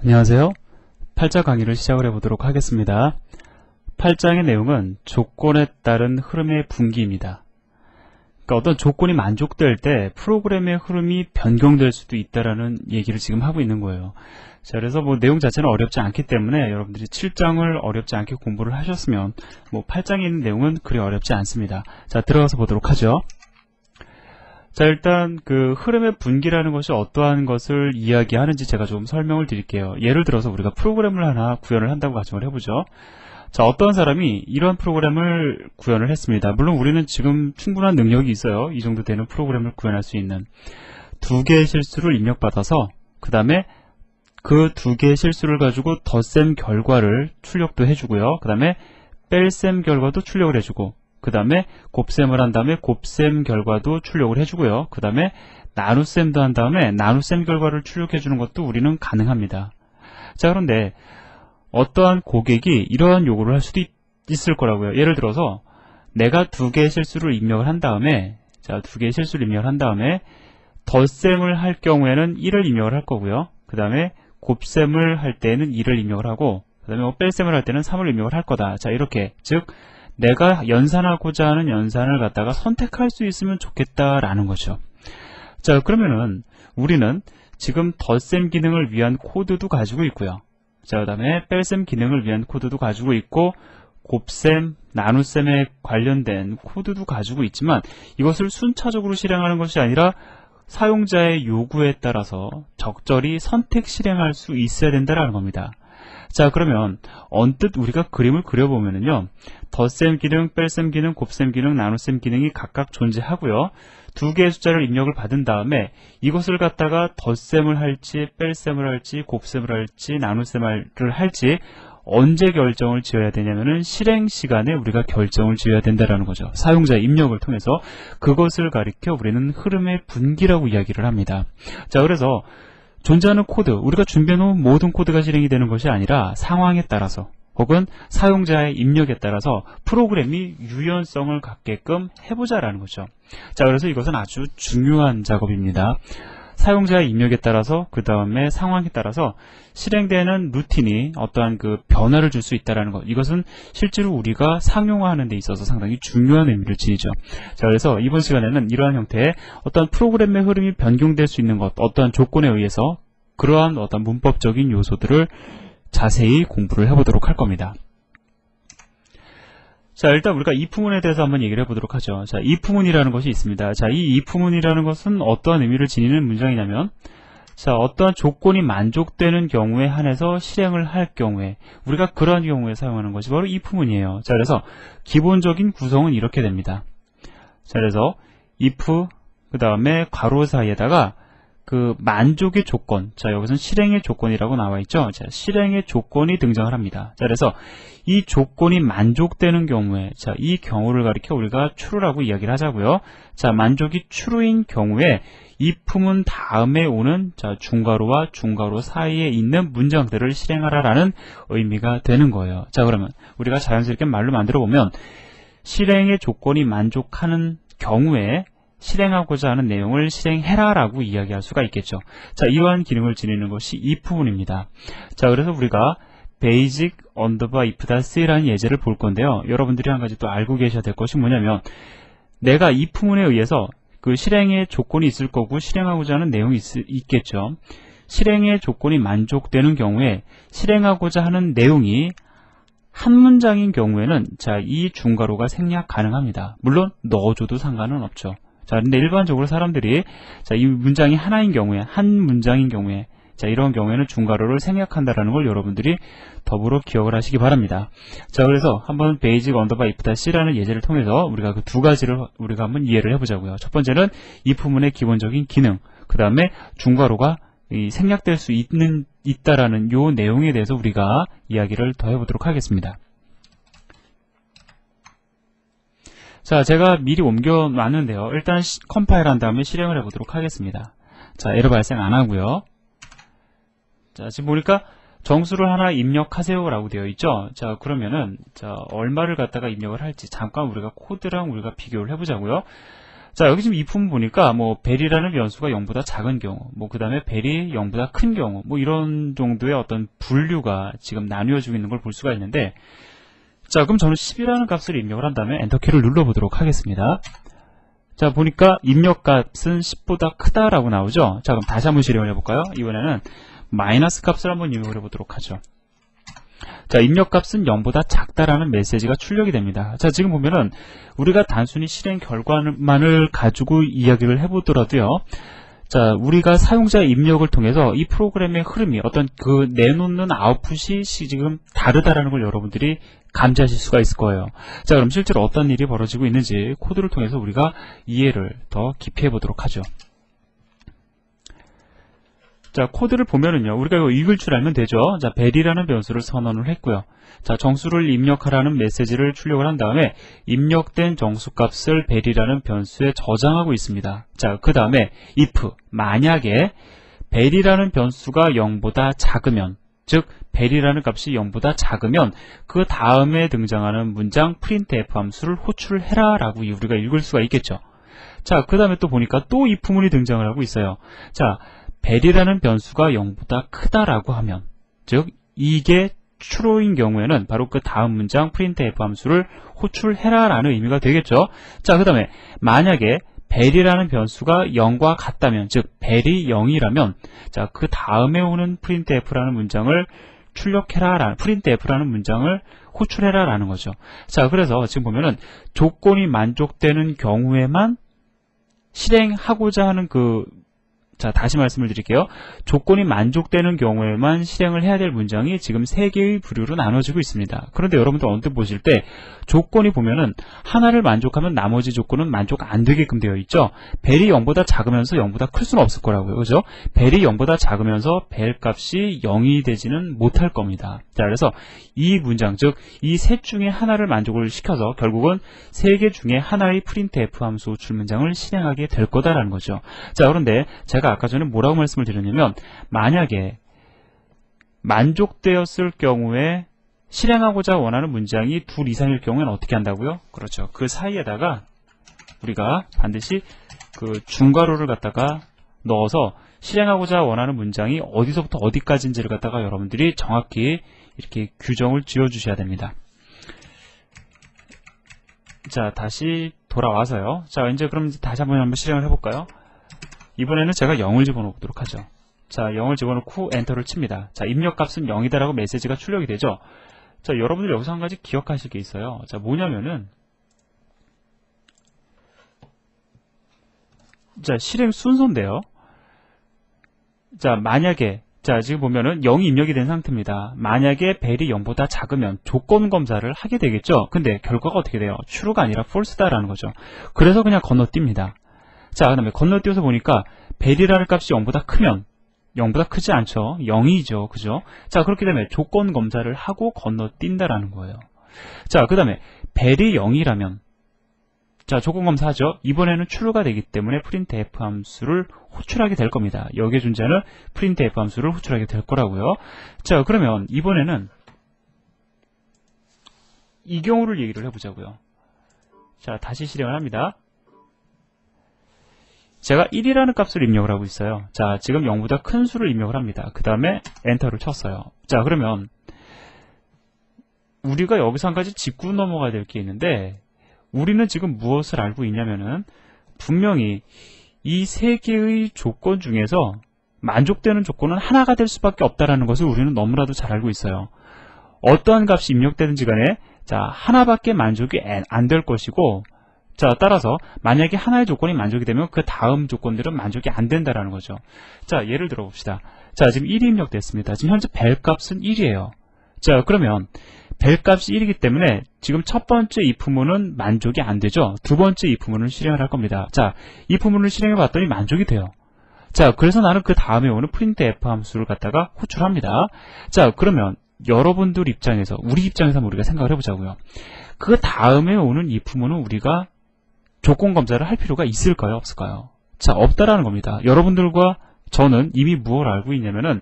안녕하세요. 8자 강의를 시작을 해보도록 하겠습니다. 8장의 내용은 조건에 따른 흐름의 분기입니다. 그러니까 어떤 조건이 만족될 때 프로그램의 흐름이 변경될 수도 있다라는 얘기를 지금 하고 있는 거예요. 자, 그래서 내용 자체는 어렵지 않기 때문에 여러분들이 7장을 어렵지 않게 공부를 하셨으면 8장에 있는 내용은 그리 어렵지 않습니다. 자, 들어가서 보도록 하죠. 자, 일단 그 흐름의 분기라는 것이 어떠한 것을 이야기하는지 제가 좀 설명을 드릴게요. 예를 들어서 우리가 프로그램을 하나 구현을 한다고 가정을 해보죠. 자, 어떤 사람이 이런 프로그램을 구현을 했습니다. 물론 우리는 지금 충분한 능력이 있어요. 이 정도 되는 프로그램을 구현할 수 있는. 두 개의 실수를 입력받아서 그 다음에 그 두 개의 실수를 가지고 덧셈 결과를 출력도 해주고요. 그 다음에 뺄셈 결과도 출력을 해주고, 그 다음에 곱셈을 한 다음에 곱셈 결과도 출력을 해주고요. 그 다음에 나눗셈도 한 다음에 나눗셈 결과를 출력해주는 것도 우리는 가능합니다. 자, 그런데 어떠한 고객이 이러한 요구를 할 수도 있을 거라고요. 예를 들어서 내가 두 개의 실수를 입력을 한 다음에, 자, 두 개의 실수를 입력을 한 다음에 덧셈을 할 경우에는 1을 입력을 할 거고요. 그 다음에 곱셈을 할 때는 2를 입력을 하고, 그 다음에 뺄셈을 할 때는 3을 입력을 할 거다. 자, 이렇게, 즉 내가 연산하고자 하는 연산을 갖다가 선택할 수 있으면 좋겠다라는 거죠. 자, 그러면은 우리는 지금 덧셈 기능을 위한 코드도 가지고 있고요. 자, 그 다음에 뺄셈 기능을 위한 코드도 가지고 있고, 곱셈, 나눗셈에 관련된 코드도 가지고 있지만 이것을 순차적으로 실행하는 것이 아니라 사용자의 요구에 따라서 적절히 선택 실행할 수 있어야 된다는 겁니다. 자, 그러면 언뜻 우리가 그림을 그려보면은요, 덧셈 기능, 뺄셈 기능, 곱셈 기능, 나눗셈 기능이 각각 존재하고요. 두 개의 숫자를 입력을 받은 다음에 이것을 갖다가 덧셈을 할지, 뺄셈을 할지, 곱셈을 할지, 나눗셈을 할지 언제 결정을 지어야 되냐면은 실행 시간에 우리가 결정을 지어야 된다라는 거죠. 사용자의 입력을 통해서 그것을 가리켜 우리는 흐름의 분기라고 이야기를 합니다. 자, 그래서 존재하는 코드, 우리가 준비해놓은 모든 코드가 실행이 되는 것이 아니라 상황에 따라서 혹은 사용자의 입력에 따라서 프로그램이 유연성을 갖게끔 해보자라는 거죠. 자, 그래서 이것은 아주 중요한 작업입니다. 사용자의 입력에 따라서, 그 다음에 상황에 따라서 실행되는 루틴이 어떠한 그 변화를 줄 수 있다는 것, 이것은 실제로 우리가 상용화하는 데 있어서 상당히 중요한 의미를 지니죠. 자, 그래서 이번 시간에는 이러한 형태의 어떤 프로그램의 흐름이 변경될 수 있는 것, 어떠한 조건에 의해서 그러한 어떤 문법적인 요소들을 자세히 공부를 해보도록 할 겁니다. 자, 일단 우리가 if문에 대해서 한번 얘기를 해보도록 하죠. 자, if문이라는 것이 있습니다. 자, 이 if문이라는 것은 어떠한 의미를 지니는 문장이냐면, 자, 어떠한 조건이 만족되는 경우에 한해서 실행을 할 경우에 우리가 그러한 경우에 사용하는 것이 바로 if문이에요. 자, 그래서 기본적인 구성은 이렇게 됩니다. 자, 그래서 if 그 다음에 괄호 사이에다가 그 만족의 조건, 자, 여기서는 실행의 조건이라고 나와 있죠. 자, 실행의 조건이 등장을 합니다. 자, 그래서 이 조건이 만족되는 경우에, 자, 이 경우를 가리켜 우리가 true라고 이야기를 하자고요. 자, 만족이 true인 경우에 if문 다음에 오는, 자, 중괄호와 중괄호 사이에 있는 문장들을 실행하라라는 의미가 되는 거예요. 자, 그러면 우리가 자연스럽게 말로 만들어 보면 실행의 조건이 만족하는 경우에 실행하고자 하는 내용을 실행해라 라고 이야기할 수가 있겠죠. 자, 이러한 기능을 지니는 것이 if문입니다. 자, 그래서 우리가 basic underbar if-c라는 예제를 볼 건데요. 여러분들이 한 가지 또 알고 계셔야 될 것이 뭐냐면, 내가 if문에 의해서 그 실행의 조건이 있을 거고 실행하고자 하는 내용이 있겠죠. 실행의 조건이 만족되는 경우에 실행하고자 하는 내용이 한 문장인 경우에는, 자, 이 중괄호가 생략 가능합니다. 물론 넣어줘도 상관은 없죠. 자, 근데 일반적으로 사람들이, 자, 이 문장이 하나인 경우에, 한 문장인 경우에, 자, 이런 경우에는 중괄호를 생략한다라는 걸 여러분들이 더불어 기억을 하시기 바랍니다. 자, 그래서 한번 basic underbar if-c라는 예제를 통해서 우리가 그 두 가지를 우리가 한번 이해를 해보자고요. 첫 번째는 if문의 기본적인 기능, 그 다음에 중괄호가 생략될 수 있다라는 요 내용에 대해서 우리가 이야기를 더 해보도록 하겠습니다. 자, 제가 미리 옮겨놨는데요. 일단 컴파일한 다음에 실행을 해보도록 하겠습니다. 자, 에러 발생 안 하고요. 자, 지금 보니까 정수를 하나 입력하세요 라고 되어 있죠. 자, 그러면은, 자, 얼마를 갖다가 입력을 할지 잠깐 우리가 코드랑 우리가 비교를 해보자고요. 자, 여기 지금 이품 보니까 뭐 벨이라는 변수가 0보다 작은 경우, 뭐 그 다음에 벨이 0보다 큰 경우, 뭐 이런 정도의 어떤 분류가 지금 나뉘어지고 있는 걸 볼 수가 있는데, 자, 그럼 저는 10이라는 값을 입력을 한 다음에 엔터키를 눌러보도록 하겠습니다. 자, 보니까 입력값은 10보다 크다라고 나오죠. 자, 그럼 다시 한번 실행을 해볼까요? 이번에는 마이너스 값을 한번 입력을 해보도록 하죠. 자, 입력값은 0보다 작다라는 메시지가 출력이 됩니다. 자, 지금 보면은 우리가 단순히 실행 결과만을 가지고 이야기를 해보더라도요. 자, 우리가 사용자 입력을 통해서 이 프로그램의 흐름이 어떤 그 내놓는 아웃풋이 지금 다르다라는 걸 여러분들이 감지하실 수가 있을 거예요. 자, 그럼 실제로 어떤 일이 벌어지고 있는지 코드를 통해서 우리가 이해를 더 깊이 해보도록 하죠. 자, 코드를 보면은요, 우리가 이거 읽을 줄 알면 되죠. 자, 벨이라는 변수를 선언을 했고요. 자, 정수를 입력하라는 메시지를 출력을 한 다음에 입력된 정수값을 벨이라는 변수에 저장하고 있습니다. 자, 그 다음에 if, 만약에 벨이라는 변수가 0보다 작으면, 즉 벨이라는 값이 0보다 작으면 그 다음에 등장하는 문장 printf 함수를 호출을 해라 라고 우리가 읽을 수가 있겠죠. 자, 그 다음에 또 보니까 또 if문이 등장을 하고 있어요. 자, 벨이라는 변수가 0보다 크다라고 하면, 즉 이게 true인 경우에는 바로 그 다음 문장 printf 함수를 호출해라 라는 의미가 되겠죠. 자, 그 다음에 만약에 벨이라는 변수가 0과 같다면, 즉 벨이 0이라면, 자, 그 다음에 오는 printf라는 문장을 출력해라, printf라는 문장을 호출해라 라는 거죠. 자, 그래서 지금 보면은 조건이 만족되는 경우에만 실행하고자 하는 자, 다시 말씀을 드릴게요. 조건이 만족되는 경우에만 실행을 해야 될 문장이 지금 3개의 부류로 나눠지고 있습니다. 그런데 여러분들 언뜻 보실 때 조건이 보면은 하나를 만족하면 나머지 조건은 만족 안 되게끔 되어 있죠. 벨이 0보다 작으면서 0보다 클 수는 없을 거라고요. 그죠? 벨이 0보다 작으면서 벨 값이 0이 되지는 못할 겁니다. 자, 그래서 이 문장, 즉 이 셋 중에 하나를 만족을 시켜서 결국은 3개 중에 하나의 printf 함수 호출 문장을 실행하게 될 거다라는 거죠. 자, 그런데 제가 아까 전에 뭐라고 말씀을 드렸냐면, 만약에 만족되었을 경우에 실행하고자 원하는 문장이 둘 이상일 경우에는 어떻게 한다고요? 그렇죠. 그 사이에다가 우리가 반드시 그 중괄호를 갖다가 넣어서 실행하고자 원하는 문장이 어디서부터 어디까지인지를 갖다가 여러분들이 정확히 이렇게 규정을 지어 주셔야 됩니다. 자, 다시 돌아와서요. 자, 이제 그럼 다시 한번 실행을 해볼까요? 이번에는 제가 0을 집어넣도록 하죠. 자, 0을 집어넣고 엔터를 칩니다. 자, 입력값은 0이다라고 메시지가 출력이 되죠. 자, 여러분들 여기서 한 가지 기억하실 게 있어요. 자, 뭐냐면은, 자, 실행 순서인데요. 자, 만약에, 자, 지금 보면은 0이 입력이 된 상태입니다. 만약에 벨이 0보다 작으면 조건 검사를 하게 되겠죠. 근데 결과가 어떻게 돼요? true가 아니라 false다라는 거죠. 그래서 그냥 건너뜁니다. 자, 그 다음에 건너뛰어서 보니까 벨이라는 값이 0보다 크면 0보다 크지 않죠. 0이죠. 그죠? 자, 그렇기 때문에 조건 검사를 하고 건너뛴다라는 거예요. 자, 그 다음에 벨이 0이라면, 자, 조건 검사하죠. 이번에는 true가 되기 때문에 printf 함수를 호출하게 될 겁니다. 여기에 존재하는 printf 함수를 호출하게 될 거라고요. 자, 그러면 이번에는 이 경우를 얘기를 해보자고요. 자, 다시 실행을 합니다. 제가 1이라는 값을 입력을 하고 있어요. 자, 지금 0보다 큰 수를 입력을 합니다. 그 다음에 엔터를 쳤어요. 자, 그러면 우리가 여기서 한 가지 짚고 넘어가야 될 게 있는데, 우리는 지금 무엇을 알고 있냐면은 분명히 이 3개의 조건 중에서 만족되는 조건은 하나가 될 수밖에 없다는 것을 우리는 너무나도 잘 알고 있어요. 어떠한 값이 입력되든지 간에, 자, 하나밖에 만족이 안 될 것이고, 자, 따라서 만약에 하나의 조건이 만족이 되면 그 다음 조건들은 만족이 안 된다라는 거죠. 자, 예를 들어 봅시다. 자, 지금 1이 입력됐습니다. 지금 현재 벨 값은 1이에요. 자, 그러면 벨 값이 1이기 때문에 지금 첫 번째 if문은 만족이 안 되죠. 두 번째 if문을 실행을 할 겁니다. 자, if문을 실행해 봤더니 만족이 돼요. 자, 그래서 나는 그 다음에 오는 printf 함수를 갖다가 호출합니다. 자, 그러면 여러분들 입장에서, 우리 입장에서 한번 우리가 생각을 해보자고요. 그 다음에 오는 if문은 우리가 조건 검사를 할 필요가 있을까요? 없을까요? 자, 없다라는 겁니다. 여러분들과 저는 이미 무엇을 알고 있냐면은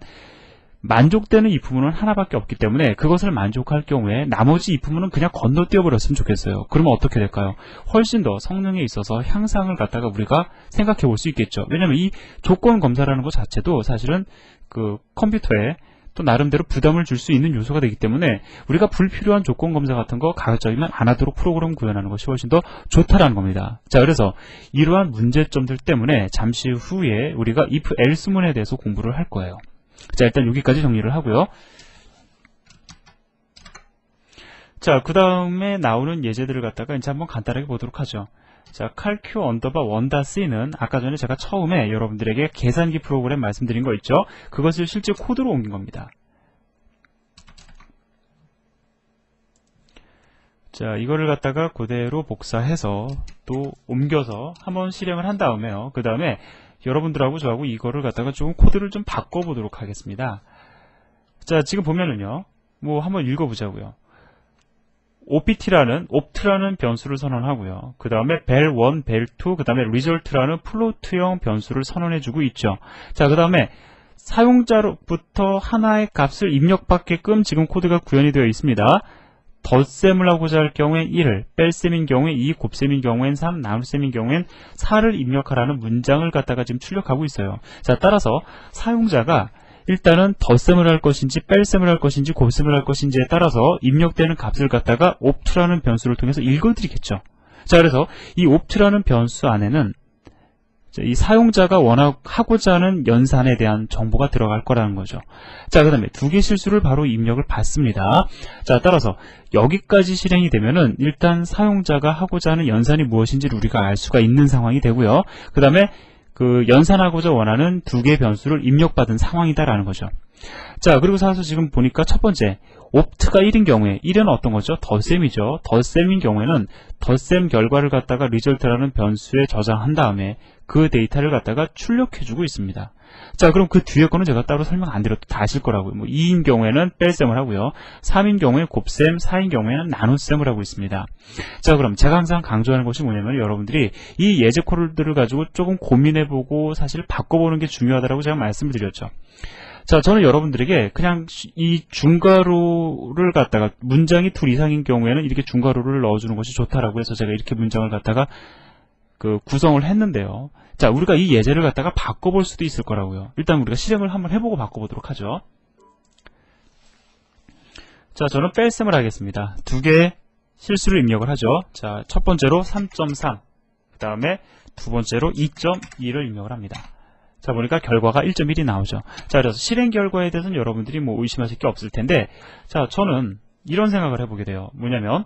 만족되는 if 문은 하나밖에 없기 때문에 그것을 만족할 경우에 나머지 if 문은 그냥 건너뛰어 버렸으면 좋겠어요. 그러면 어떻게 될까요? 훨씬 더 성능에 있어서 향상을 갖다가 우리가 생각해 볼 수 있겠죠. 왜냐하면 이 조건 검사라는 것 자체도 사실은 그 컴퓨터에 또 나름대로 부담을 줄 수 있는 요소가 되기 때문에 우리가 불필요한 조건 검사 같은 거 가급적이면 안 하도록 프로그램 구현하는 것이 훨씬 더 좋다라는 겁니다. 자, 그래서 이러한 문제점들 때문에 잠시 후에 우리가 if else문에 대해서 공부를 할 거예요. 자, 일단 여기까지 정리를 하고요. 자, 그 다음에 나오는 예제들을 갖다가 이제 한번 간단하게 보도록 하죠. 자, calq _1.c는 아까 전에 제가 처음에 여러분들에게 계산기 프로그램 말씀드린 거 있죠? 그것을 실제 코드로 옮긴 겁니다. 자, 이거를 갖다가 그대로 복사해서 또 옮겨서 한번 실행을 한 다음에요. 그 다음에 여러분들하고 저하고 이거를 갖다가 조금 코드를 좀 바꿔보도록 하겠습니다. 자, 지금 보면은요, 뭐 한번 읽어보자고요. opt라는 변수를 선언하고요. 그 다음에 vel1, vel2, 그 다음에 result라는 플로트형 변수를 선언해주고 있죠. 자, 그 다음에 사용자로부터 하나의 값을 입력받게끔 지금 코드가 구현이 되어 있습니다. 덧셈을 하고자 할 경우엔 1, 뺄셈인 경우에 2, 곱셈인 경우엔 3, 나눗셈인 경우엔 4를 입력하라는 문장을 갖다가 지금 출력하고 있어요. 자, 따라서 사용자가 일단은 덧셈을 할 것인지 뺄셈을 할 것인지 곱셈을 할 것인지에 따라서 입력되는 값을 갖다가 opt라는 변수를 통해서 읽어드리겠죠. 자, 그래서 이 opt라는 변수 안에는 이 사용자가 하고자 하는 연산에 대한 정보가 들어갈 거라는 거죠. 자, 그 다음에 두 개 실수를 바로 입력을 받습니다. 자, 따라서 여기까지 실행이 되면은 일단 사용자가 하고자 하는 연산이 무엇인지를 우리가 알 수가 있는 상황이 되고요. 그 다음에 그 연산하고자 원하는 두 개의 변수를 입력받은 상황이다라는 거죠. 자, 그리고 사서 지금 보니까 첫 번째 opt가 1인 경우에 1은 어떤 거죠? 덧셈이죠. 덧셈인 경우에는 덧셈 결과를 갖다가 result라는 변수에 저장한 다음에 그 데이터를 갖다가 출력해주고 있습니다. 자, 그럼 그 뒤에 거는 제가 따로 설명 안 드려도 다 아실 거라고요. 뭐 2인 경우에는 뺄셈을 하고요. 3인 경우에 곱셈, 4인 경우에는 나눗셈을 하고 있습니다. 자, 그럼 제가 항상 강조하는 것이 뭐냐면 여러분들이 이 예제 코드를 가지고 조금 고민해보고 사실 바꿔보는 게 중요하다고 제가 말씀을 드렸죠. 자, 저는 여러분들에게 그냥 이 중괄호를 갖다가 문장이 둘 이상인 경우에는 이렇게 중괄호를 넣어주는 것이 좋다라고 해서 제가 이렇게 문장을 갖다가 구성을 했는데요. 자, 우리가 이 예제를 갖다가 바꿔볼 수도 있을 거라고요. 일단 우리가 실행을 한번 해보고 바꿔보도록 하죠. 자, 저는 뺄셈을 하겠습니다. 두 개의 실수를 입력을 하죠. 자, 첫 번째로 3.3, 그 다음에 두 번째로 2.2를 입력을 합니다. 자, 보니까 결과가 1.1이 나오죠. 자, 그래서 실행 결과에 대해서는 여러분들이 뭐 의심하실 게 없을 텐데, 자, 저는 이런 생각을 해보게 돼요. 뭐냐면,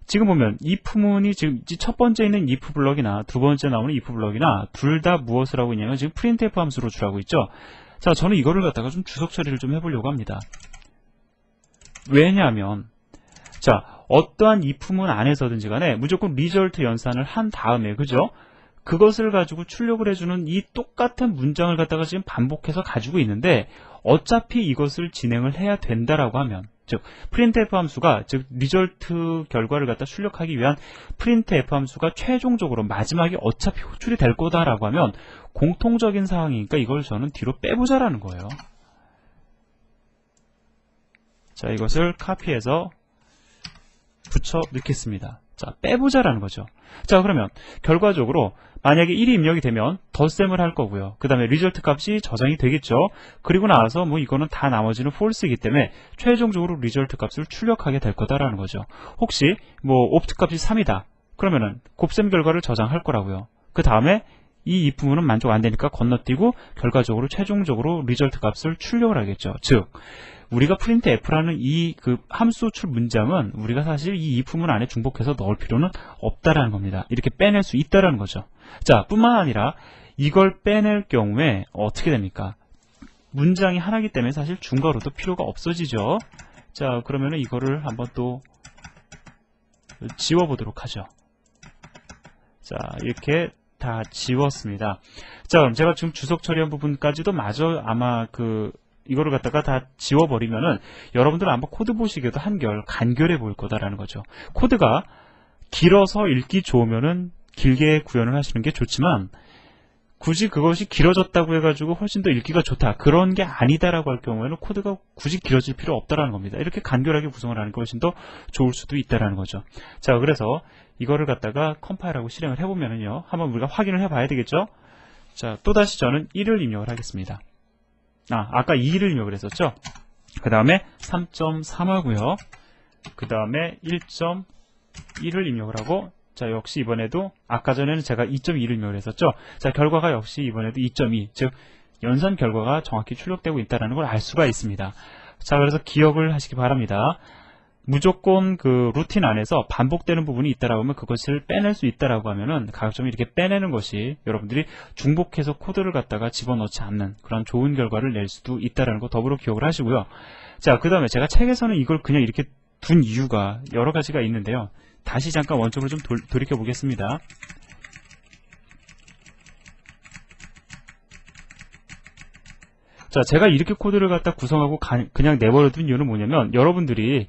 지금 보면 if문이 지금 첫 번째 있는 if 블럭이나 두 번째 나오는 if 블럭이나 둘 다 무엇을 하고 있냐면 지금 printf 함수로 주라고 있죠. 자, 저는 이거를 갖다가 좀 주석 처리를 좀 해보려고 합니다. 왜냐하면 자, 어떠한 if문 안에서든지 간에 무조건 result 연산을 한 다음에, 그죠? 그것을 가지고 출력을 해주는 이 똑같은 문장을 갖다가 지금 반복해서 가지고 있는데 어차피 이것을 진행을 해야 된다라고 하면, 즉 printf 함수가 즉 result 결과를 갖다 출력하기 위한 printf 함수가 최종적으로 마지막에 어차피 호출이 될 거다라고 하면 공통적인 상황이니까 이걸 저는 뒤로 빼보자라는 거예요. 자, 이것을 카피해서 붙여 넣겠습니다. 자, 빼보자라는 거죠. 자, 그러면 결과적으로 만약에 1이 입력이 되면 덧셈을 할 거고요. 그 다음에 result 값이 저장이 되겠죠. 그리고 나서 뭐 이거는 다 나머지는 false이기 때문에 최종적으로 result 값을 출력하게 될 거다라는 거죠. 혹시 뭐 opt 값이 3이다. 그러면은 곱셈 결과를 저장할 거라고요. 그 다음에 이 if문은 만족 안 되니까 건너뛰고 결과적으로 최종적으로 result 값을 출력을 하겠죠. 즉 우리가 printf라는 이 함수 출 문장은 우리가 사실 이 if문 안에 중복해서 넣을 필요는 없다라는 겁니다. 이렇게 빼낼 수 있다라는 거죠. 자, 뿐만 아니라 이걸 빼낼 경우에 어떻게 됩니까? 문장이 하나이기 때문에 사실 중괄호도 필요가 없어지죠. 자, 그러면은 이거를 한번 또 지워보도록 하죠. 자, 이렇게 다 지웠습니다. 자, 그럼 제가 지금 주석 처리한 부분까지도 마저 아마 이거를 갖다가 다 지워버리면은 여러분들은 아마 코드 보시기에도 한결 간결해 보일 거다라는 거죠. 코드가 길어서 읽기 좋으면은 길게 구현을 하시는 게 좋지만 굳이 그것이 길어졌다고 해가지고 훨씬 더 읽기가 좋다, 그런 게 아니다라고 할 경우에는 코드가 굳이 길어질 필요 없다라는 겁니다. 이렇게 간결하게 구성을 하는 게 훨씬 더 좋을 수도 있다라는 거죠. 자, 그래서 이거를 갖다가 컴파일하고 실행을 해보면은요, 한번 우리가 확인을 해봐야 되겠죠. 자, 또다시 저는 1을 입력을 하겠습니다. 아까 2를 입력을 했었죠. 그 다음에 3.3 하고요. 그 다음에 1.1을 입력을 하고, 자, 역시 이번에도 아까 전에는 제가 2.2를 입력을 했었죠. 자, 결과가 역시 이번에도 2.2, 즉 연산 결과가 정확히 출력되고 있다는 걸 알 수가 있습니다. 자, 그래서 기억을 하시기 바랍니다. 무조건 그 루틴 안에서 반복되는 부분이 있다라고 하면 그것을 빼낼 수 있다라고 하면은 가급적 이렇게 빼내는 것이 여러분들이 중복해서 코드를 갖다가 집어넣지 않는 그런 좋은 결과를 낼 수도 있다라는 거 더불어 기억을 하시고요. 자, 그 다음에 제가 책에서는 이걸 그냥 이렇게 둔 이유가 여러 가지가 있는데요. 다시 잠깐 원점을 좀 돌이켜 보겠습니다. 자, 제가 이렇게 코드를 갖다 구성하고 그냥 내버려둔 이유는 뭐냐면, 여러분들이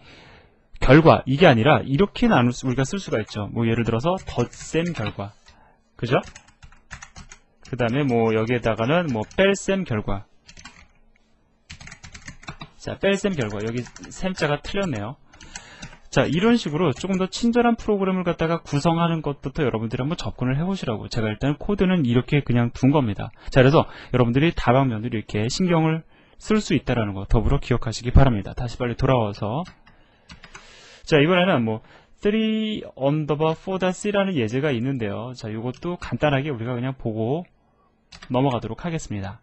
결과, 이게 아니라 이렇게 우리가 쓸 수가 있죠. 뭐 예를 들어서 덧셈 결과, 그죠? 그 다음에 뭐 여기에다가는 뭐 뺄셈 결과. 자, 뺄셈 결과, 여기 셈자가 틀렸네요. 자, 이런 식으로 조금 더 친절한 프로그램을 갖다가 구성하는 것부터 여러분들이 한번 접근을 해보시라고. 제가 일단 코드는 이렇게 그냥 둔 겁니다. 자, 그래서 여러분들이 다방면으로 이렇게 신경을 쓸 수 있다는 거 더불어 기억하시기 바랍니다. 다시 빨리 돌아와서, 자, 이번에는 뭐 3_4-c라는 예제가 있는데요. 자, 이것도 간단하게 우리가 그냥 보고 넘어가도록 하겠습니다.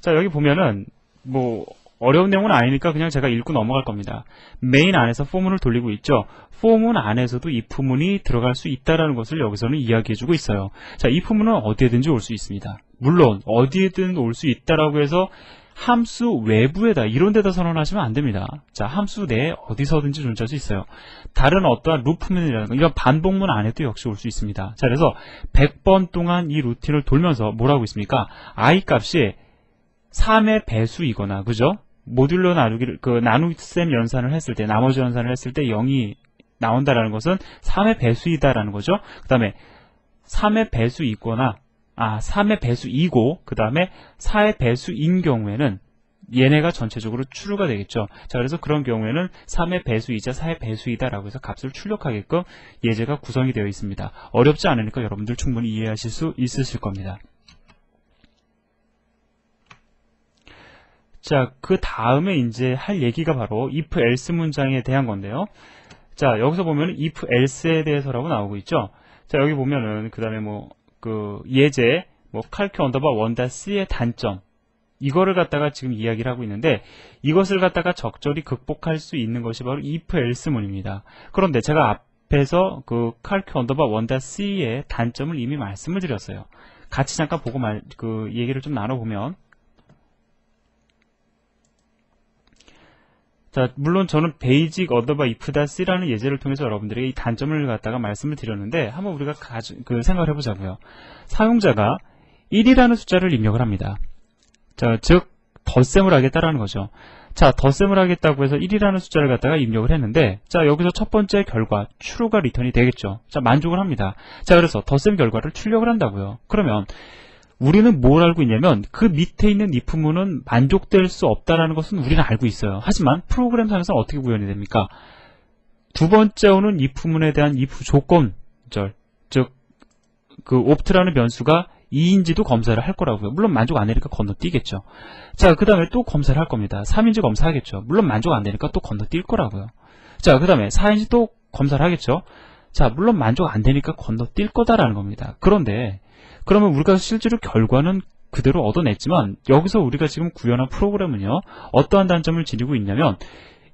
자, 여기 보면은 뭐 어려운 내용은 아니니까 그냥 제가 읽고 넘어갈 겁니다. 메인 안에서 포문을 돌리고 있죠. 포문 안에서도 if문이 들어갈 수 있다는 것을 여기서는 이야기해주고 있어요. 자, if문은 어디에든지 올 수 있습니다. 물론 어디에든 올 수 있다라고 해서 함수 외부에다, 이런 데다 선언하시면 안 됩니다. 자, 함수 내에 어디서든지 존재할 수 있어요. 다른 어떠한 루프문이라는 거, 이런 반복문 안에도 역시 올 수 있습니다. 자, 그래서 100번 동안 이 루틴을 돌면서 뭐라고 있습니까? i 값이 3의 배수이거나, 그죠? 모듈로 나누기를, 나눗셈 연산을 했을 때, 나머지 연산을 했을 때 0이 나온다라는 것은 3의 배수이다라는 거죠. 그 다음에 3의 배수이거나, 3의 배수이고, 그 다음에 4의 배수인 경우에는 얘네가 전체적으로 true가 되겠죠. 자, 그래서 그런 경우에는 3의 배수이자 4의 배수이다라고 해서 값을 출력하게끔 예제가 구성이 되어 있습니다. 어렵지 않으니까 여러분들 충분히 이해하실 수 있으실 겁니다. 자, 그 다음에 이제 할 얘기가 바로 if else 문장에 대한 건데요. 자, 여기서 보면 if else에 대해서라고 나오고 있죠. 자, 여기 보면은 그 다음에 뭐 예제 calc _ 1-c의 단점, 이거를 갖다가 지금 이야기를 하고 있는데, 이것을 갖다가 적절히 극복할 수 있는 것이 바로 if else 문입니다. 그런데 제가 앞에서 calc _ 1-c의 단점을 이미 말씀을 드렸어요. 같이 잠깐 보고 얘기를 좀 나눠보면, 자, 물론 저는 basic if-c라는 예제를 통해서 여러분들에게 이 단점을 갖다가 말씀을 드렸는데, 한번 우리가 생각을 해보자고요. 사용자가 1이라는 숫자를 입력을 합니다. 자, 즉 덧셈을 하겠다라는 거죠. 자, 덧셈을 하겠다고 해서 1이라는 숫자를 갖다가 입력을 했는데, 자, 여기서 첫 번째 결과 true가 리턴이 되겠죠. 자, 만족을 합니다. 자, 그래서 덧셈 결과를 출력을 한다고요. 그러면 우리는 뭘 알고 있냐면, 그 밑에 있는 if문은 만족될 수 없다는 것은 우리는 알고 있어요. 하지만 프로그램상에서는 어떻게 구현이 됩니까? 두 번째 오는 if문에 대한 if 조건절, 즉 opt라는 변수가 2인지도 검사를 할 거라고요. 물론 만족 안 되니까 건너뛰겠죠. 자, 그 다음에 또 검사를 할 겁니다. 3인지 검사하겠죠. 물론 만족 안 되니까 또 건너뛸 거라고요. 자, 그 다음에 4인지 또 검사를 하겠죠. 자, 물론 만족 안 되니까 건너뛸 거다라는 겁니다. 그런데 그러면 우리가 실제로 결과는 그대로 얻어냈지만, 여기서 우리가 지금 구현한 프로그램은요, 어떠한 단점을 지니고 있냐면,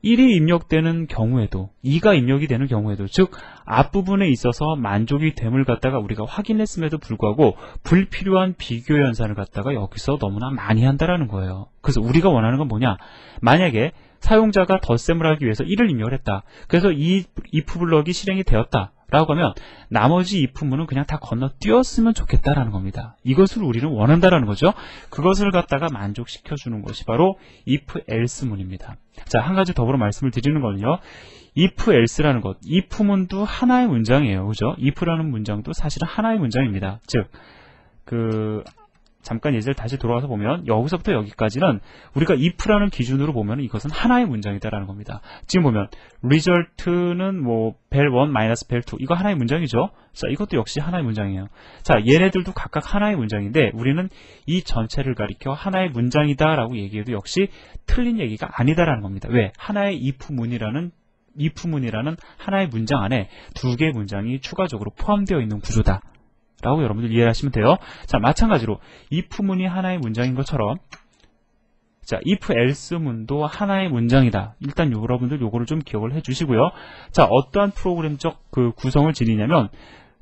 1이 입력되는 경우에도, 2가 입력이 되는 경우에도, 즉 앞부분에 있어서 만족이 됨을 갖다가 우리가 확인했음에도 불구하고 불필요한 비교 연산을 갖다가 여기서 너무나 많이 한다라는 거예요. 그래서 우리가 원하는 건 뭐냐? 만약에 사용자가 덧셈을 하기 위해서 1을 입력을 했다. 그래서 이 if 블럭이 실행이 되었다 라고 하면 나머지 if문은 그냥 다 건너뛰었으면 좋겠다라는 겁니다. 이것을 우리는 원한다라는 거죠. 그것을 갖다가 만족시켜주는 것이 바로 if else 문입니다. 자, 한 가지 더불어 말씀을 드리는 거는요, if else라는 것, if문도 하나의 문장이에요. 그죠? if라는 문장도 사실은 하나의 문장입니다. 즉 잠깐 예제를 다시 돌아와서 보면 여기서부터 여기까지는 우리가 if라는 기준으로 보면 이것은 하나의 문장이다라는 겁니다. 지금 보면 result는 뭐 vel1 vel2 이거 하나의 문장이죠. 자, 이것도 역시 하나의 문장이에요. 자, 얘네들도 각각 하나의 문장인데 우리는 이 전체를 가리켜 하나의 문장이다라고 얘기해도 역시 틀린 얘기가 아니다라는 겁니다. 왜? 하나의 if문이라는 하나의 문장 안에 두 개의 문장이 추가적으로 포함되어 있는 구조다 라고 여러분들 이해하시면 돼요. 자, 마찬가지로 if문이 하나의 문장인 것처럼 자, if else 문도 하나의 문장이다. 일단 여러분들 요거를 좀 기억을 해 주시고요. 자, 어떠한 프로그램적 구성을 지니냐면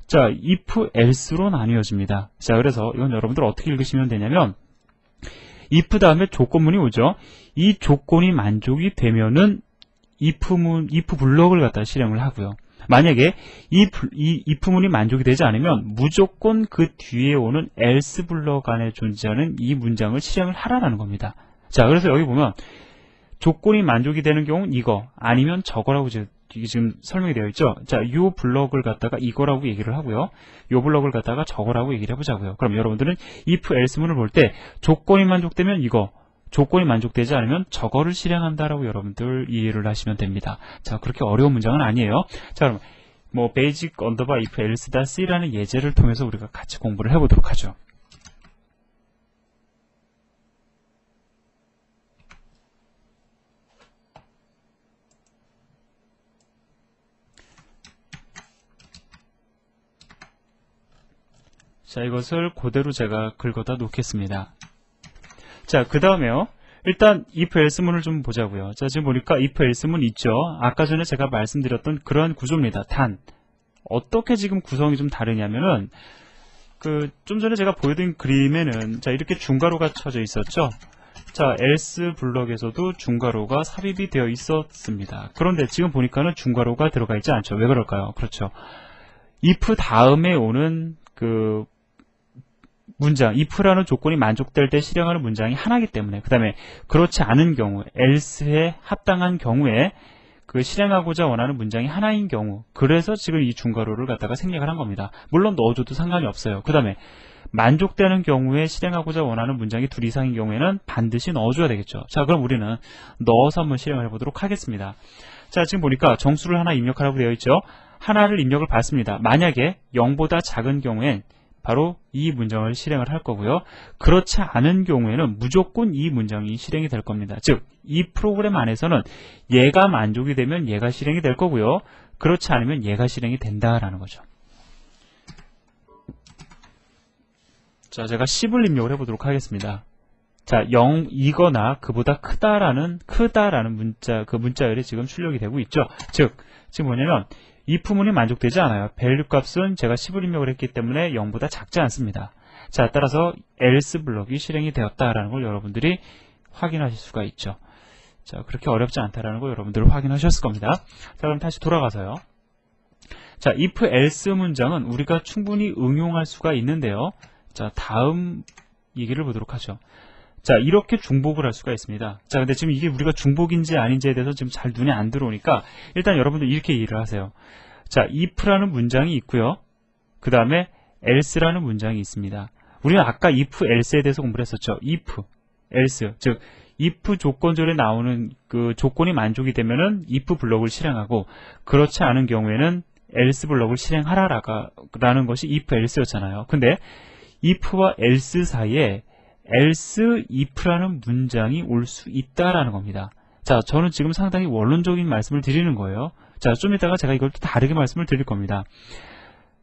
자, if else로 나뉘어집니다. 자, 그래서 이건 여러분들 어떻게 읽으시면 되냐면 if 다음에 조건문이 오죠. 이 조건이 만족이 되면은 if 블럭을 갖다 실행을 하고요. 만약에 이 if문이 만족이 되지 않으면 무조건 그 뒤에 오는 else 블럭 안에 존재하는 이 문장을 실행을 하라는 겁니다. 자, 그래서 여기 보면 조건이 만족이 되는 경우는 이거 아니면 저거라고 지금 설명이 되어 있죠. 자, 요 블럭을 갖다가 이거라고 얘기를 하고요. 요 블럭을 갖다가 저거라고 얘기를 해보자고요. 그럼 여러분들은 if else문을 볼 때 조건이 만족되면 이거, 조건이 만족되지 않으면 저거를 실행한다라고 여러분들 이해를 하시면 됩니다. 자, 그렇게 어려운 문장은 아니에요. 자, 그럼 뭐 basic underbar if else-c라는 예제를 통해서 우리가 같이 공부를 해보도록 하죠. 자, 이것을 그대로 제가 긁어다 놓겠습니다. 자, 그 다음에요. 일단 if else문을 좀 보자고요. 자, 지금 보니까 if else문 있죠. 아까 전에 제가 말씀드렸던 그러한 구조입니다. 단 어떻게 지금 구성이 좀 다르냐면은 좀 전에 제가 보여드린 그림에는 자, 이렇게 중괄호가 쳐져 있었죠. 자, else 블럭에서도 중괄호가 삽입이 되어 있었습니다. 그런데 지금 보니까는 중괄호가 들어가 있지 않죠. 왜 그럴까요? 그렇죠. if 다음에 오는 문장, if라는 조건이 만족될 때 실행하는 문장이 하나이기 때문에, 그 다음에 그렇지 않은 경우, else에 합당한 경우에 실행하고자 원하는 문장이 하나인 경우, 그래서 지금 이 중괄호를 갖다가 생략을 한 겁니다. 물론 넣어줘도 상관이 없어요. 그 다음에 만족되는 경우에 실행하고자 원하는 문장이 둘 이상인 경우에는 반드시 넣어줘야 되겠죠. 자, 그럼 우리는 넣어서 한번 실행을 해보도록 하겠습니다. 자, 지금 보니까 정수를 하나 입력하라고 되어 있죠. 하나를 입력을 받습니다. 만약에 0보다 작은 경우엔 바로 이 문장을 실행을 할 거고요. 그렇지 않은 경우에는 무조건 이 문장이 실행이 될 겁니다. 즉, 이 프로그램 안에서는 얘가 만족이 되면 얘가 실행이 될 거고요. 그렇지 않으면 얘가 실행이 된다라는 거죠. 자, 제가 10을 입력을 해보도록 하겠습니다. 자, 0이거나 그보다 크다라는 문자열이 지금 출력이 되고 있죠. 즉, 지금 뭐냐면 if문이 만족되지 않아요. value 값은 제가 10을 입력을 했기 때문에 0보다 작지 않습니다. 자, 따라서 else 블럭이 실행이 되었다라는 걸 여러분들이 확인하실 수가 있죠. 자, 그렇게 어렵지 않다라는 걸 여러분들 확인하셨을 겁니다. 자, 그럼 다시 돌아가서요. 자, if else 문장은 우리가 충분히 응용할 수가 있는데요. 자, 다음 얘기를 보도록 하죠. 자, 이렇게 중복을 할 수가 있습니다. 자, 근데 지금 이게 우리가 중복인지 아닌지에 대해서 지금 잘 눈에 안 들어오니까 일단 여러분들 이렇게 이해를 하세요. 자, if라는 문장이 있고요. 그 다음에 else라는 문장이 있습니다. 우리는 아까 if, else에 대해서 공부를 했었죠. if, else, 즉 if 조건절에 나오는 조건이 만족이 되면은 if 블럭을 실행하고 그렇지 않은 경우에는 else 블럭을 실행하라라는 것이 if, else였잖아요. 근데 if와 else 사이에 else if라는 문장이 올 수 있다라는 겁니다. 자, 저는 지금 상당히 원론적인 말씀을 드리는 거예요. 자, 좀 이따가 제가 이걸 또 다르게 말씀을 드릴 겁니다.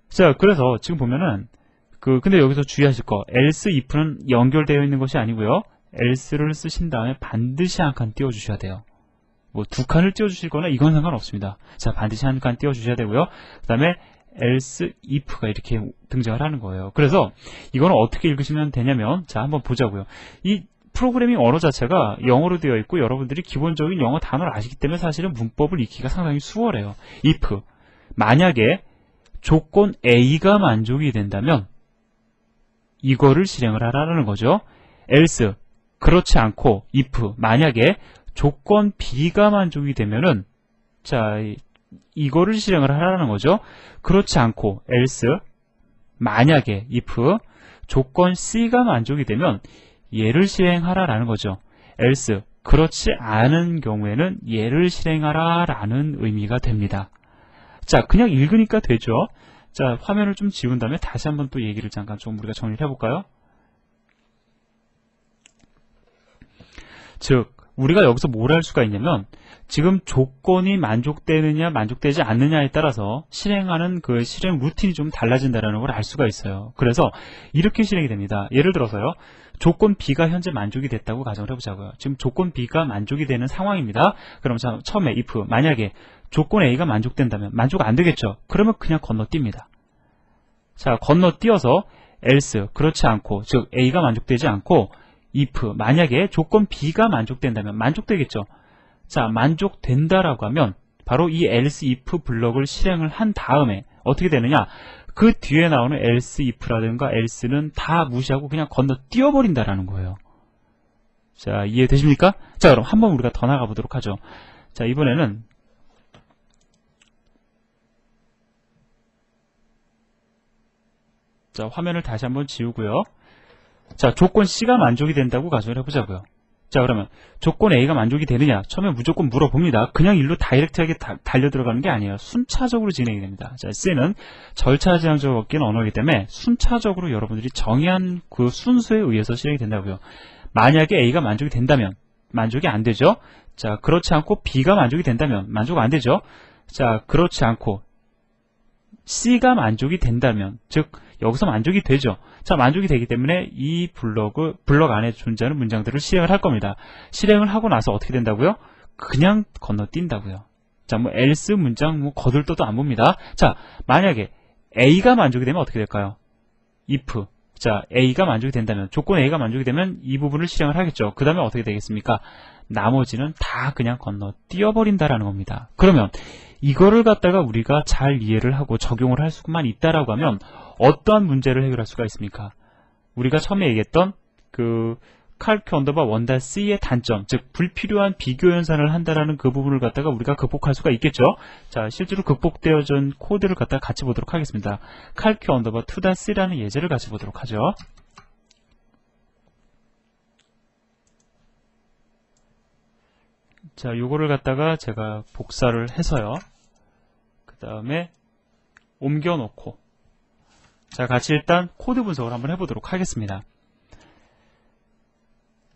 자, 그래서 지금 보면은 근데 여기서 주의하실 거, else if는 연결되어 있는 것이 아니고요. else를 쓰신 다음에 반드시 한 칸 띄워주셔야 돼요. 뭐 두 칸을 띄워주시거나 이건 상관없습니다. 자, 반드시 한 칸 띄워주셔야 되고요. 그 다음에 else if가 이렇게 등장을 하는 거예요. 그래서 이거는 어떻게 읽으시면 되냐면, 자, 한번 보자고요. 이 프로그래밍 언어 자체가 영어로 되어 있고 여러분들이 기본적인 영어 단어를 아시기 때문에 사실은 문법을 익히기가 상당히 수월해요. if, 만약에 조건 A가 만족이 된다면 이거를 실행을 하라는 거죠. else, 그렇지 않고 if, 만약에 조건 B가 만족이 되면은 자, 이거를 실행을 하라는 거죠. 그렇지 않고 else, 만약에 if, 조건 C가 만족이 되면 얘를 실행하라 라는 거죠. else, 그렇지 않은 경우에는 얘를 실행하라 라는 의미가 됩니다. 자, 그냥 읽으니까 되죠. 자, 화면을 좀 지운 다음에 다시 한번 또 얘기를 잠깐 좀 우리가 정리를 해볼까요? 즉, 우리가 여기서 뭘 할 수가 있냐면 지금 조건이 만족되느냐 만족되지 않느냐에 따라서 실행하는 그 실행 루틴이 좀 달라진다는 걸 알 수가 있어요. 그래서 이렇게 실행이 됩니다. 예를 들어서요. 조건 B가 현재 만족이 됐다고 가정을 해보자고요. 지금 조건 B가 만족이 되는 상황입니다. 그럼 처음에 if 만약에 조건 A가 만족된다면 만족 안 되겠죠. 그러면 그냥 건너뜁니다. 자, 건너뛰어서 else 그렇지 않고 즉 A가 만족되지 않고 if 만약에 조건 B가 만족된다면 만족되겠죠. 자, 만족된다라고 하면 바로 이 else if 블럭을 실행을 한 다음에 어떻게 되느냐, 그 뒤에 나오는 else if라든가 else는 다 무시하고 그냥 건너뛰어 버린다라는 거예요. 자, 이해되십니까? 자, 그럼 한번 우리가 더 나가 보도록 하죠. 자, 이번에는 자, 화면을 다시 한번 지우고요. 자, 조건 C가 만족이 된다고 가정을 해보자고요. 자, 그러면 조건 A가 만족이 되느냐? 처음에 무조건 물어봅니다. 그냥 일로 다이렉트하게 달려 들어가는 게 아니에요. 순차적으로 진행이 됩니다. 자, C는 절차지향적으로 바뀐 언어이기 때문에 순차적으로 여러분들이 정의한 그 순서에 의해서 실행이 된다고요. 만약에 A가 만족이 된다면 만족이 안 되죠. 자, 그렇지 않고 B가 만족이 된다면 만족 안 되죠. 자, 그렇지 않고 C가 만족이 된다면, 즉 여기서 만족이 되죠. 자, 만족이 되기 때문에 이 블럭 안에 존재하는 문장들을 실행을 할 겁니다. 실행을 하고 나서 어떻게 된다고요? 그냥 건너뛴다고요. 자, 뭐 else 문장 뭐 거들떠도 안 봅니다. 자, 만약에 A가 만족이 되면 어떻게 될까요? if. 자, A가 만족이 된다면, 조건 A가 만족이 되면 이 부분을 실행을 하겠죠. 그 다음에 어떻게 되겠습니까? 나머지는 다 그냥 건너뛰어버린다라는 겁니다. 그러면 이거를 갖다가 우리가 잘 이해를 하고 적용을 할 수만 있다라고 하면 어떠한 문제를 해결할 수가 있습니까? 우리가 처음에 얘기했던 그 calc 언더바 1-c의 단점, 즉 불필요한 비교 연산을 한다라는 그 부분을 갖다가 우리가 극복할 수가 있겠죠. 자, 실제로 극복되어진 코드를 갖다가 같이 보도록 하겠습니다. calc 언더바 2-c라는 예제를 같이 보도록 하죠. 자, 요거를 갖다가 제가 복사를 해서요. 그 다음에 옮겨 놓고 자, 같이 일단 코드 분석을 한번 해보도록 하겠습니다.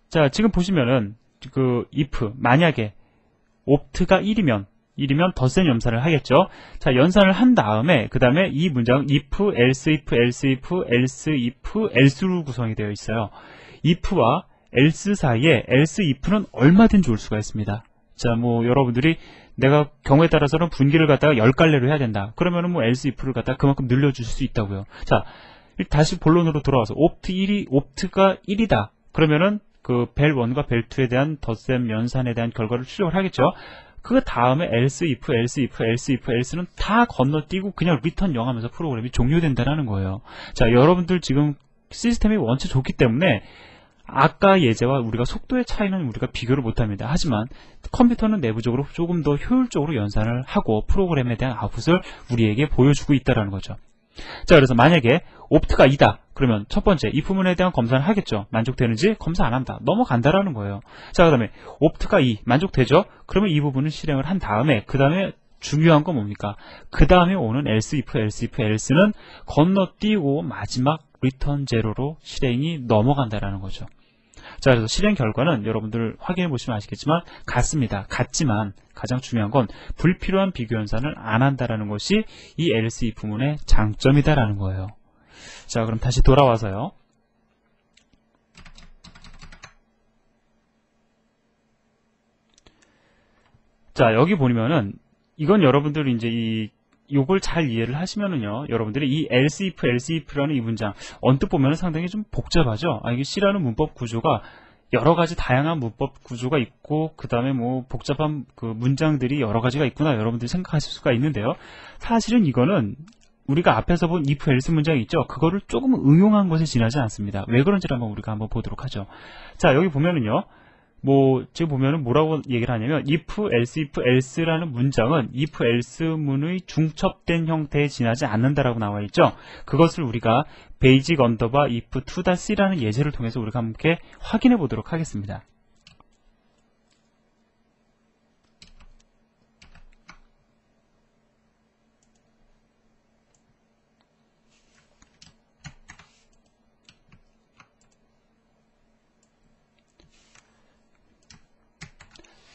자, 지금 보시면은 그 if 만약에 opt가 1이면 덧셈 연산을 하겠죠. 자, 연산을 한 다음에 그 다음에 이 문장은 if, else if, else if, else if, else로 구성이 되어 있어요. if와 else 사이에 else if는 얼마든지 올 수가 있습니다. 자, 뭐 여러분들이 내가 경우에 따라서는 분기를 갖다가 10갈래로 해야 된다. 그러면은 뭐 else if를 갖다가 그만큼 늘려줄 수 있다고요. 자, 다시 본론으로 돌아와서 opt가 1이다. 그러면은 그 벨1과 벨2에 대한 덧셈 연산에 대한 결과를 출력을 하겠죠. 그 다음에 else if, else if, else if, else는 다 건너뛰고 그냥 리턴 0 하면서 프로그램이 종료된다는 거예요. 자, 여러분들 지금 시스템이 원체 좋기 때문에 아까 예제와 우리가 속도의 차이는 우리가 비교를 못합니다. 하지만 컴퓨터는 내부적으로 조금 더 효율적으로 연산을 하고 프로그램에 대한 아웃풋을 우리에게 보여주고 있다는 거죠. 자, 그래서 만약에 opt가 2다. 그러면 첫 번째 if문에 대한 검사를 하겠죠. 만족되는지 검사 안 한다. 넘어간다라는 거예요. 자, 그 다음에 opt가 2 만족되죠. 그러면 이 부분을 실행을 한 다음에 그 다음에 중요한 건 뭡니까? 그 다음에 오는 else if, else if, else는 건너뛰고 마지막 return zero로 실행이 넘어간다라는 거죠. 자, 그래서 실행 결과는 여러분들 확인해 보시면 아시겠지만 같습니다. 같지만 가장 중요한 건 불필요한 비교 연산을 안 한다라는 것이 이 else if문의 장점이다라는 거예요. 자, 그럼 다시 돌아와서요. 자, 여기 보면은 이건 여러분들 이제 요걸 잘 이해를 하시면은요, 여러분들이 이 else if, else if라는 이 문장 언뜻 보면은 상당히 좀 복잡하죠. 이게 C라는 문법 구조가 여러 가지 다양한 문법 구조가 있고 그 다음에 뭐 복잡한 그 문장들이 여러 가지가 있구나 여러분들이 생각하실 수가 있는데요. 사실은 이거는 우리가 앞에서 본 if, else 문장이 있죠. 그거를 조금 응용한 것에 지나지 않습니다. 왜 그런지를 우리가 한번 보도록 하죠. 자, 여기 보면은요, 지금 보면은 뭐라고 얘기를 하냐면 if, else, if, else라는 문장은 if, else문의 중첩된 형태에 지나지 않는다라고 나와 있죠. 그것을 우리가 basic underbar if to.c라는 예제를 통해서 우리가 함께 확인해 보도록 하겠습니다.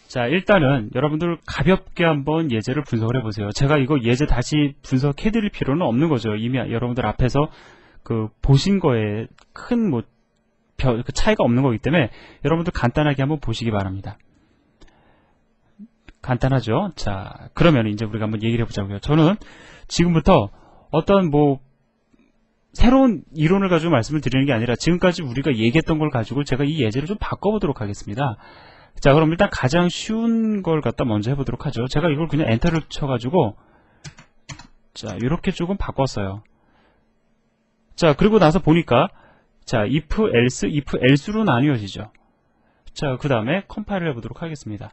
자, 일단은 여러분들 가볍게 한번 예제를 분석을 해보세요. 제가 이거 예제 다시 분석해드릴 필요는 없는 거죠. 이미 여러분들 앞에서 보신 거에 큰 차이가 없는 거기 때문에 여러분들 간단하게 한번 보시기 바랍니다. 간단하죠? 자, 그러면 이제 우리가 한번 얘기를 해보자고요. 저는 지금부터 어떤 새로운 이론을 가지고 말씀을 드리는 게 아니라 지금까지 우리가 얘기했던 걸 가지고 제가 이 예제를 좀 바꿔보도록 하겠습니다. 자, 그럼 일단 가장 쉬운 걸 갖다 먼저 해보도록 하죠. 제가 이걸 그냥 엔터를 쳐가지고 자, 이렇게 조금 바꿨어요. 자, 그리고 나서 보니까 자, if, else, if, else로 나뉘어지죠. 자, 그 다음에 컴파일을 해보도록 하겠습니다.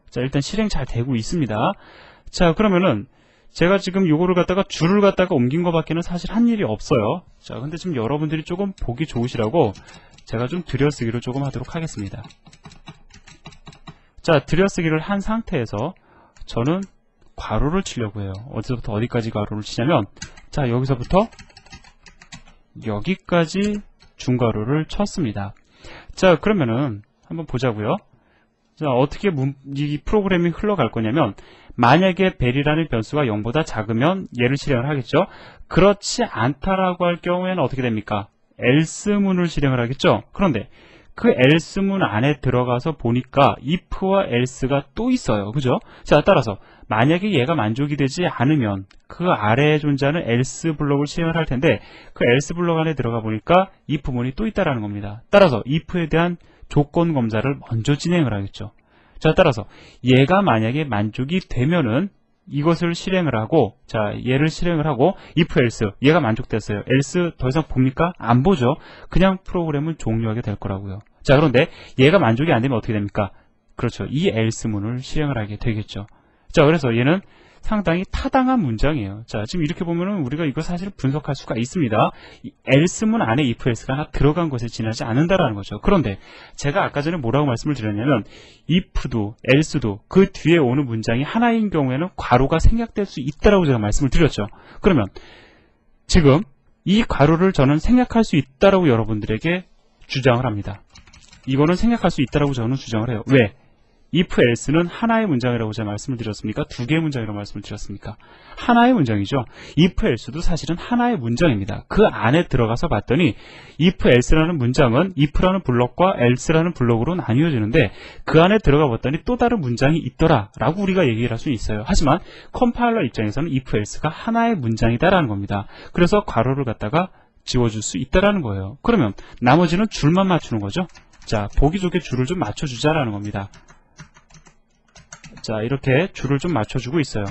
자, 일단 실행 잘 되고 있습니다. 자, 그러면은 제가 지금 요거를 갖다가 줄을 갖다가 옮긴 것밖에는 사실 한 일이 없어요. 자, 근데 지금 여러분들이 조금 보기 좋으시라고 제가 좀 들여쓰기를 조금 하도록 하겠습니다. 자, 들여쓰기를 한 상태에서 저는 괄호를 치려고 해요. 어디서부터 어디까지 괄호를 치냐면 자, 여기서부터 여기까지 중괄호를 쳤습니다. 자, 그러면은 한번 보자고요. 자, 어떻게 이 프로그램이 흘러갈 거냐면 만약에 벨이라는 변수가 0보다 작으면 얘를 실행을 하겠죠. 그렇지 않다라고 할 경우에는 어떻게 됩니까? else문을 실행을 하겠죠. 그런데 그 else문 안에 들어가서 보니까 if와 else가 또 있어요. 그죠? 자, 따라서 만약에 얘가 만족이 되지 않으면 그 아래에 존재하는 else 블록을 실행을 할 텐데 그 else 블록 안에 들어가 보니까 if문이 또 있다라는 겁니다. 따라서 if에 대한 조건 검사를 먼저 진행을 하겠죠. 자, 따라서 얘가 만약에 만족이 되면은 이것을 실행을 하고, 자, 얘를 실행을 하고 if else, 얘가 만족됐어요. else 더 이상 봅니까? 안 보죠. 그냥 프로그램은 종료하게 될 거라고요. 자, 그런데 얘가 만족이 안 되면 어떻게 됩니까? 그렇죠. 이 else문을 실행을 하게 되겠죠. 자, 그래서 얘는 상당히 타당한 문장이에요. 자, 지금 이렇게 보면은 우리가 이거 사실 분석할 수가 있습니다. 이 else문 안에 if else가 하나 들어간 것에 지나지 않는다라는 거죠. 그런데 제가 아까 전에 뭐라고 말씀을 드렸냐면 if도 else도 그 뒤에 오는 문장이 하나인 경우에는 괄호가 생략될 수 있다라고 제가 말씀을 드렸죠. 그러면 지금 이 괄호를 저는 생략할 수 있다라고 여러분들에게 주장을 합니다. 이거는 생략할 수 있다라고 저는 주장을 해요. 왜? if else는 하나의 문장이라고 제가 말씀을 드렸습니까? 두 개의 문장이라고 말씀을 드렸습니까? 하나의 문장이죠. if else도 사실은 하나의 문장입니다. 그 안에 들어가서 봤더니 if else라는 문장은 if라는 블록과 else라는 블록으로 나뉘어지는데 그 안에 들어가 봤더니 또 다른 문장이 있더라 라고 우리가 얘기를 할 수 있어요. 하지만 컴파일러 입장에서는 if else가 하나의 문장이다라는 겁니다. 그래서 괄호를 갖다가 지워줄 수 있다라는 거예요. 그러면 나머지는 줄만 맞추는 거죠. 자, 보기 좋게 줄을 좀 맞춰주자라는 겁니다. 자, 이렇게 줄을 좀 맞춰주고 있어요.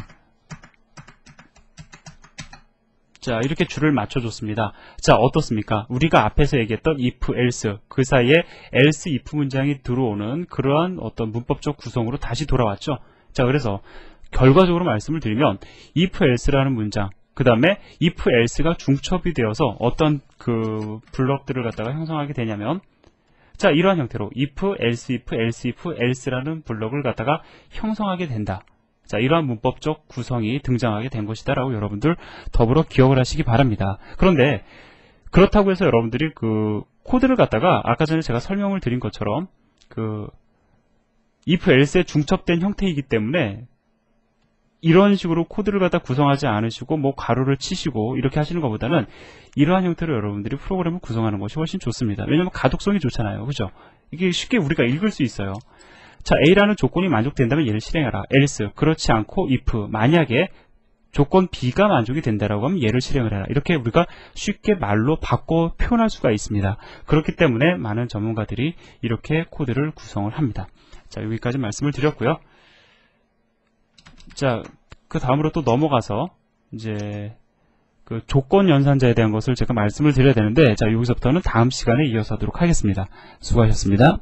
자, 이렇게 줄을 맞춰줬습니다. 자, 어떻습니까? 우리가 앞에서 얘기했던 if, else, 그 사이에 else, if 문장이 들어오는 그러한 어떤 문법적 구성으로 다시 돌아왔죠. 자, 그래서 결과적으로 말씀을 드리면 if, else라는 문장, 그 다음에 if, else가 중첩이 되어서 어떤 그 블럭들을 갖다가 형성하게 되냐면 자, 이러한 형태로 if, else, if, else, if, else라는 블럭을 갖다가 형성하게 된다. 자, 이러한 문법적 구성이 등장하게 된 것이다라고 여러분들 더불어 기억을 하시기 바랍니다. 그런데 그렇다고 해서 여러분들이 그 코드를 갖다가 아까 전에 제가 설명을 드린 것처럼 그 if, else에 중첩된 형태이기 때문에 이런 식으로 코드를 갖다 구성하지 않으시고 괄호를 치시고 이렇게 하시는 것보다는 이러한 형태로 여러분들이 프로그램을 구성하는 것이 훨씬 좋습니다. 왜냐하면 가독성이 좋잖아요. 그죠? 이게 쉽게 우리가 읽을 수 있어요. 자, A라는 조건이 만족된다면 얘를 실행해라. else, 그렇지 않고 if, 만약에 조건 B가 만족이 된다라고 하면 얘를 실행을 해라. 이렇게 우리가 쉽게 말로 바꿔 표현할 수가 있습니다. 그렇기 때문에 많은 전문가들이 이렇게 코드를 구성을 합니다. 자, 여기까지 말씀을 드렸고요. 자, 그 다음으로 또 넘어가서 이제 그 조건 연산자에 대한 것을 제가 말씀을 드려야 되는데 자, 여기서부터는 다음 시간에 이어서 하도록 하겠습니다. 수고하셨습니다.